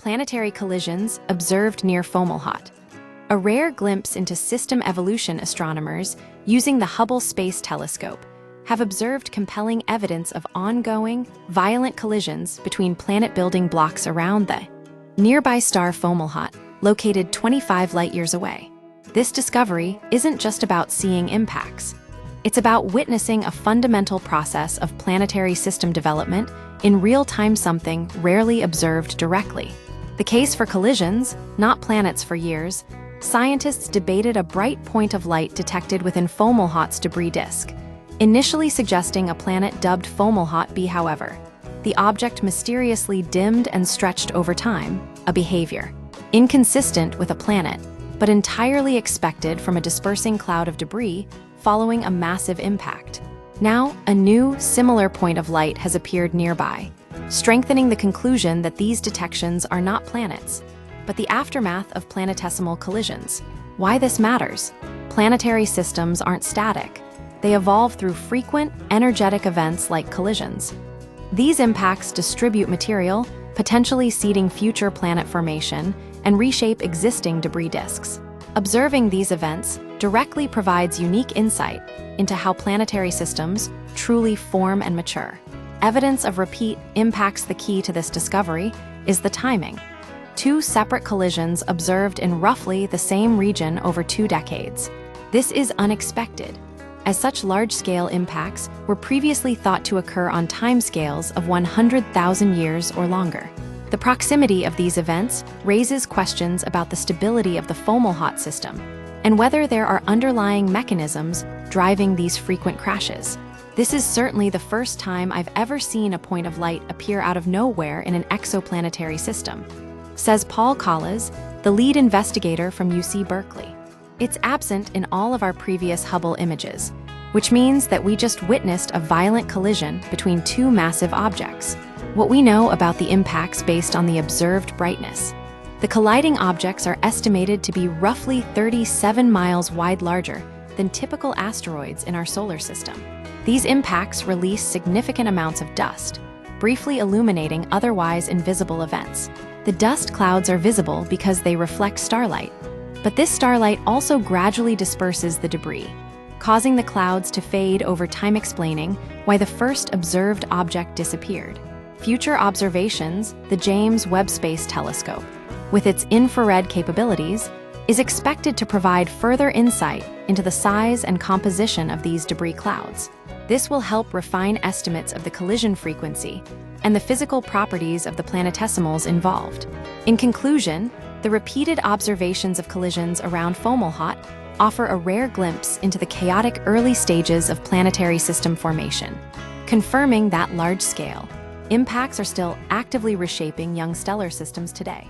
planetary collisions observed near Fomalhaut. A rare glimpse into system evolution. Astronomers, using the Hubble Space Telescope, have observed compelling evidence of ongoing, violent collisions between planet-building blocks around the nearby star Fomalhaut, located 25 light-years away. This discovery isn't just about seeing impacts. It's about witnessing a fundamental process of planetary system development in real time, something rarely observed directly. The case for collisions, not planets. For years, scientists debated a bright point of light detected within Fomalhaut's debris disk, initially suggesting a planet dubbed Fomalhaut b. However, the object mysteriously dimmed and stretched over time, a behavior inconsistent with a planet, but entirely expected from a dispersing cloud of debris following a massive impact. Now, a new, similar point of light has appeared nearby, strengthening the conclusion that these detections are not planets, but the aftermath of planetesimal collisions. Why this matters? Planetary systems aren't static. They evolve through frequent, energetic events like collisions. These impacts distribute material, potentially seeding future planet formation, and reshape existing debris disks. Observing these events directly provides unique insight into how planetary systems truly form and mature. Evidence of repeat impacts. The key to this discovery is the timing. Two separate collisions observed in roughly the same region over 2 decades. This is unexpected, as such large-scale impacts were previously thought to occur on timescales of 100,000 years or longer. The proximity of these events raises questions about the stability of the Fomalhaut system and whether there are underlying mechanisms driving these frequent crashes. This is certainly the first time I've ever seen a point of light appear out of nowhere in an exoplanetary system, says Paul Collas, the lead investigator from UC Berkeley. It's absent in all of our previous Hubble images, which means that we just witnessed a violent collision between two massive objects. What we know about the impacts based on the observed brightness. The colliding objects are estimated to be roughly 37 miles wide, larger than typical asteroids in our solar system. These impacts release significant amounts of dust, briefly illuminating otherwise invisible events. The dust clouds are visible because they reflect starlight, but this starlight also gradually disperses the debris, causing the clouds to fade over time, explaining why the first observed object disappeared. Future observations, the James Webb Space Telescope, with its infrared capabilities, is expected to provide further insight into the size and composition of these debris clouds. This will help refine estimates of the collision frequency and the physical properties of the planetesimals involved. In conclusion, the repeated observations of collisions around Fomalhaut offer a rare glimpse into the chaotic early stages of planetary system formation, confirming that large-scale impacts are still actively reshaping young stellar systems today.